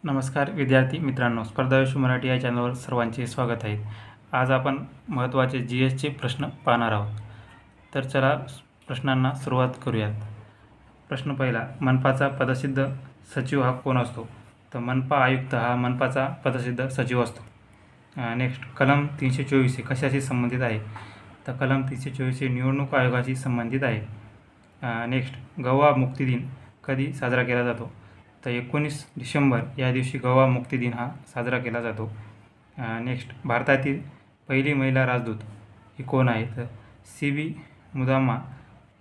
नमस्कार विद्यार्थी मित्रांनो, स्पर्धाविषय मराठी या चॅनलवर सर्वांचे स्वागत आहे. आज आपण महत्त्वाचे GSचे प्रश्न पाहणार आहोत. तर चला प्रश्नांना सुरुवात करूयात. प्रश्न पहिला, मनपाचा पदसिद्ध सचिव हा कोण असतो? तर मनपा आयुक्त हा मनपाचा पदसिद्ध सचिव असतो. नेक्स्ट, कलम 324 हे कशाशी संबंधित आहे? तर कलम 324 हे निवडणूक आयोगाशी संबंधित आहे. नेक्स्ट, गोवा मुक्ती दिन कधी साजरा केला जातो? तर 19 डिसेंबर या दिवशी गोवा मुक्ती दिन हा साजरा केला जातो. नेक्स्ट, भारतातील पहिली महिला राजदूत ही कोण आहे? तर CB मुदाम्मा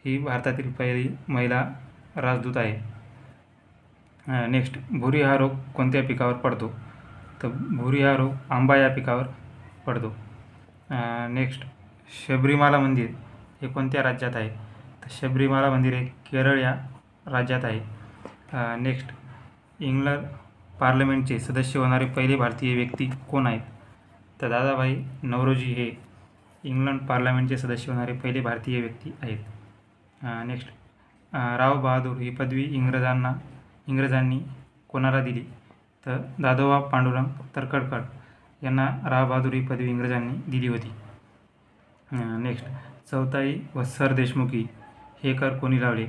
ही भारतातील पहिली महिला राजदूत आहे. नेक्स्ट, भुरी हा रोग कोणत्या पिकावर पडतो? तर भुरी हा रोग आंबा या पिकावर पडतो. नेक्स्ट, शबरीमाला मंदिर हे कोणत्या राज्यात आहे? तर शबरीमाला मंदिर हे केरळ या राज्यात आहे. नेक्स्ट, इंग्लंड पार्लमेंटचे सदस्य होणारे पहिले भारतीय व्यक्ती कोण आहेत? तर दादाभाई नौरोजी हे इंग्लंड पार्लमेंटचे सदस्य होणारे पहिले भारतीय व्यक्ती आहेत. नेक्स्ट, राव बहादूर ही पदवी इंग्रजांनी कोणाला दिली? तर दादोबा पांडुरंग तरखडकर यांना राव बहादूर ही पदवी इंग्रजांनी दिली होती. नेक्स्ट, चौथाई व सरदेशमुखी हे कर कोणी लावले?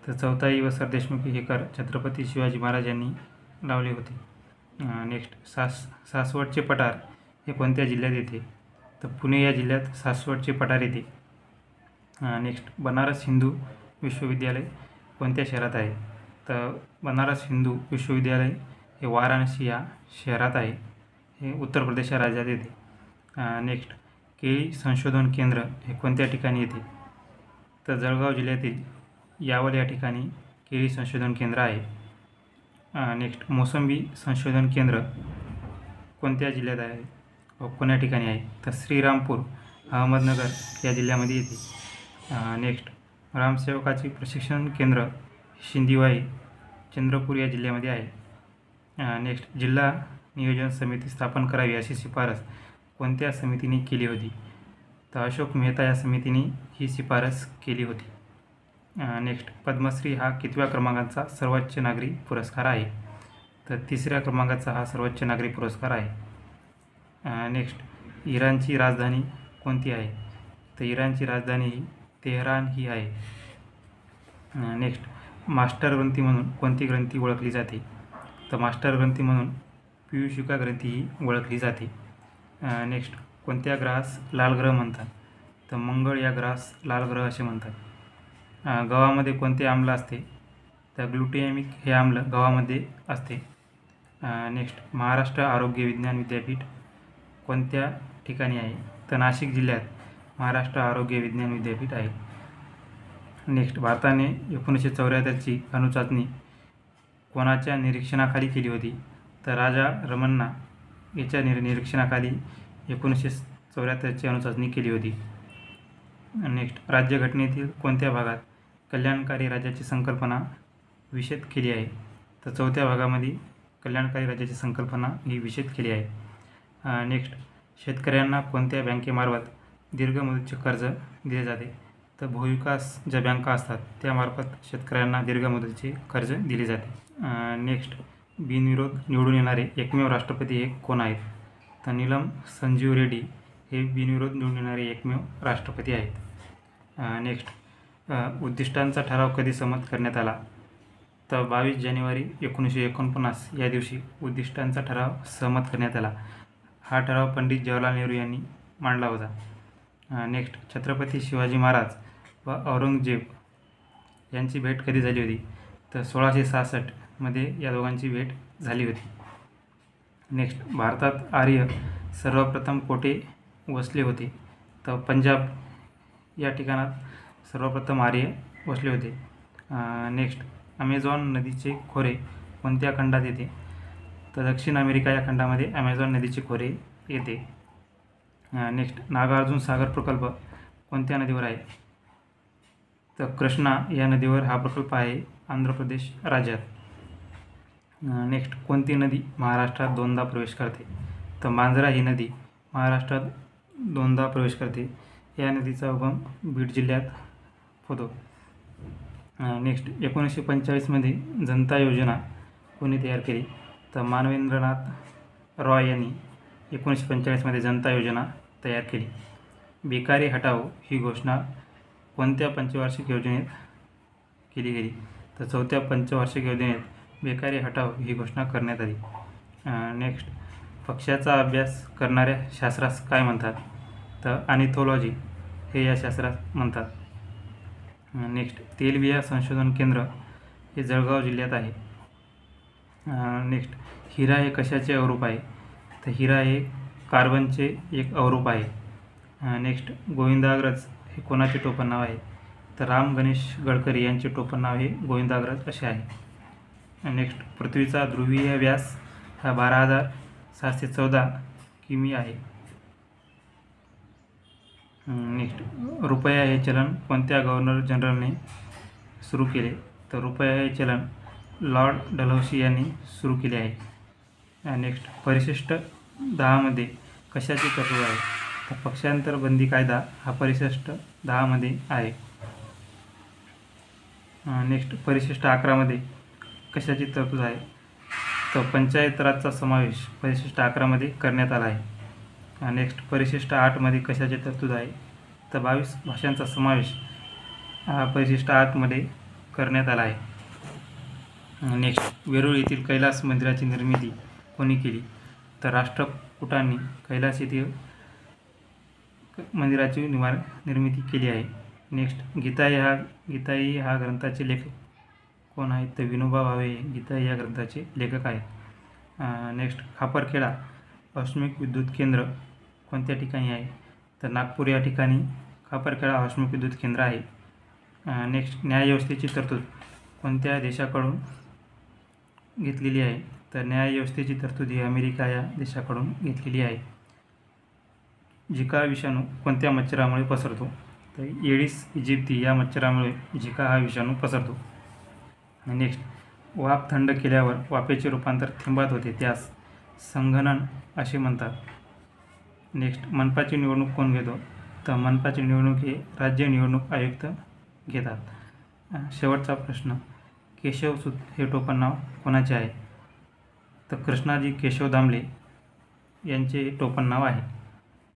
तर चौथाई व सरदेशमुखी हे कर छत्रपती शिवाजी महाराज यांनी लावले होते. नेक्स्ट, सासवडचे पठार हे कोणत्या जिल्ह्यात येते? तर पुणे या जिल्ह्यात सासवडचे पठार येते. नेक्स्ट, बनारस हिंदू विश्वविद्यालय कोणत्या शहरात आहे? तर बनारस हिंदू विश्वविद्यालय हे वाराणसी या शहरात आहे. हे उत्तर प्रदेश या राज्यात येते. नेक्स्ट, केळी संशोधन केंद्र हे कोणत्या ठिकाणी येते? तर जळगाव जिल्ह्यातील यावल या ठिकाणी केळी संशोधन केंद्र आहे. नेक्स्ट, मोसंबी संशोधन केंद्र कोणत्या जिल्ह्यात आहे व कोण्या ठिकाणी आहे? तर श्रीरामपूर अहमदनगर या जिल्ह्यामध्ये येते. नेक्स्ट, ग्रामसेवकाचे प्रशिक्षण केंद्र शिंदिवाई चंद्रपूर या जिल्ह्यामध्ये आहे. नेक्स्ट, जिल्हा नियोजन समिती स्थापन करावी अशी शिफारस कोणत्या समितीने केली होती? तर अशोक मेहता या समितीने ही शिफारस केली होती. नेक्स्ट, पद्मश्री हा कितव्या क्रमांकाचा सर्वोच्च नागरी पुरस्कार आहे? तर 3ऱ्या क्रमांकाचा हा सर्वोच्च नागरी पुरस्कार आहे. नेक्स्ट, इराणची राजधानी कोणती आहे? तर इराणची राजधानी ही तेहरान ही आहे. नेक्स्ट, मास्टर ग्रंथी म्हणून कोणती ग्रंथी ओळखली जाते? तर मास्टर ग्रंथी म्हणून पीयूषिका ग्रंथी ही ओळखली जाते. नेक्स्ट, कोणत्या ग्रहास लाल ग्रह म्हणतात? तर मंगळ या ग्रहास लाल ग्रह असे म्हणतात. गव्हामध्ये कोणते आम्ल असते? तर ग्लुटेमिक हे आम्ल गव्हामध्ये असते. नेक्स्ट, महाराष्ट्र आरोग्य विज्ञान विद्यापीठ कोणत्या ठिकाणी आहे? तर नाशिक जिल्ह्यात महाराष्ट्र आरोग्य विज्ञान विद्यापीठ आहे. नेक्स्ट, भारताने 1974ची अणुचाचणी कोणाच्या निरीक्षणाखाली केली होती? तर राजा रमन्ना याच्या निरीक्षणाखाली 1974ची अणुचाचणी केली होती. नेक्स्ट, राज्यघटनेतील कोणत्या भागात कल्याणकारी राज्याची संकल्पना विशद केली आहे? तर 4थ्या भागामध्ये कल्याणकारी राज्याची संकल्पना ही विशद केली आहे. नेक्स्ट, शेतकऱ्यांना कोणत्या बँकेमार्फत दीर्घ मुदतीचे कर्ज दिले जाते? तर भूविकास ज्या बँका असतात त्यामार्फत शेतकऱ्यांना दीर्घ मुदतीचे कर्ज दिले जाते. नेक्स्ट, बिनविरोध निवडून येणारे एकमेव राष्ट्रपती हे कोण आहेत? तर नीलम संजीव रेड्डी हे बिनविरोध निवडून येणारे एकमेव राष्ट्रपती आहेत. नेक्स्ट, उद्दिष्टांचा ठराव कधी संमत करण्यात आला? तर 22 जानेवारी 1949 या दिवशी उद्दिष्टांचा ठराव सहमत करण्यात आला. हा ठराव पंडित जवाहरलाल नेहरू यांनी मांडला होता. नेक्स्ट, छत्रपती शिवाजी महाराज व औरंगजेब यांची भेट कधी झाली होती? तर 1666मध्ये या दोघांची भेट झाली होती. नेक्स्ट, भारतात आर्य सर्वप्रथम कोठे वसले होते? तर पंजाब या ठिकाणात सर्वप्रथम आर्य वसले होते. नेक्स्ट, ॲमेझॉन नदीचे खोरे कोणत्या खंडात येते? तर दक्षिण अमेरिका या खंडामध्ये ॲमेझॉन नदीचे खोरे येते. नेक्स्ट, नागार्जुन सागर प्रकल्प कोणत्या नदीवर आहे? तर कृष्णा या नदीवर हा प्रकल्प आहे आंध्र प्रदेश राज्यात. नेक्स्ट, कोणती नदी महाराष्ट्रात दोनदा प्रवेश करते? तर मांजरा ही नदी महाराष्ट्रात दोनदा प्रवेश करते. या नदीचा उगम बीड जिल्ह्यात होतो. नेक्स्ट, 1945मध्ये जनता योजना कोणी तयार केली? तर मानवेंद्रनाथ रॉय यांनी 1945मध्ये जनता योजना तयार केली. बेकारी हटाओ ही घोषणा कोणत्या पंचवार्षिक योजनेत केली गेली? तर 4थ्या पंचवार्षिक योजनेत बेकारी हटाओ ही घोषणा करण्यात आली. नेक्स्ट, पक्ष्याचा अभ्यास करणाऱ्या शास्त्रास काय म्हणतात? तर ऑर्निथॉलॉजी हे या शास्त्रास म्हणतात. नेक्स्ट, तेलबिया संशोधन केंद्र हे जळगाव जिल्ह्यात आहे. नेक्स्ट, हिरा हे कशाचे अवरूप आहे? तर हिरा हे कार्बनचे एक अवरूप आहे. नेक्स्ट, गोविंदाग्रज हे कोणाचे टोपण नाव आहे? तर राम गणेश गडकरी यांचे टोपण नाव हे गोविंदाग्रज असे आहे. नेक्स्ट, पृथ्वीचा ध्रुवीय व्यास हा 12,714 किमी आहे. नेक्स्ट, रुपया हे चलन कोणत्या गव्हर्नर जनरलने सुरू केले? तर रुपया हे चलन लॉर्ड डलहौसी यांनी सुरू केले आहे. नेक्स्ट, परिशिष्ट 10मध्ये कशाची तरतूद आहे? तर पक्षांतर बंदी कायदा हा परिशिष्ट 10मध्ये आहे. नेक्स्ट, परिशिष्ट 11मध्ये कशाची तरतूद आहे? तर पंचायत राजचा समावेश परिशिष्ट 11मध्ये करण्यात आला आहे. नेक्स्ट, परिशिष्ट 8मध्ये कशाची तरतूद आहे? तर 22 भाषांचा समावेश हा परिशिष्ट 8मध्ये करण्यात आला आहे. नेक्स्ट, वेरूळ येथील कैलास मंदिराची निर्मिती कोणी केली? तर राष्ट्रकूटांनी कैलास येथील मंदिराची निर्मिती केली आहे. नेक्स्ट, गीताई हा ग्रंथाचे लेखक कोण आहेत? तर विनोबा भावे गीताई या ग्रंथाचे लेखक आहेत. नेक्स्ट, खापरखेडा औष्णिक विद्युत केंद्र कोणत्या ठिकाणी आहे? तर नागपूर या ठिकाणी खापरखेडा औष्णिक विद्युत केंद्र आहे. नेक्स्ट, न्यायव्यवस्थेची तरतूद कोणत्या देशाकडून घेतलेली आहे? तर न्यायव्यवस्थेची तरतूद ही अमेरिका या देशाकडून घेतलेली आहे. झिका विषाणू कोणत्या मच्छरामुळे पसरतो? तर एडिस इजिप्ती या मच्छरामुळे झिका हा विषाणू पसरतो. नेक्स्ट, वाफ थंड केल्यावर वाफेचे रूपांतर थेंबात होते त्यास संघनन असे म्हणतात. नेक्स्ट, मनपाची निवडणूक कोण घेतो? तर मनपाची निवडणूक हे राज्य निवडणूक आयुक्त घेतात. शेवटचा प्रश्न, केशवसूत हे टोपण नाव कोणाचे आहे? तर कृष्णाजी केशव दामले यांचे टोपण नाव आहे.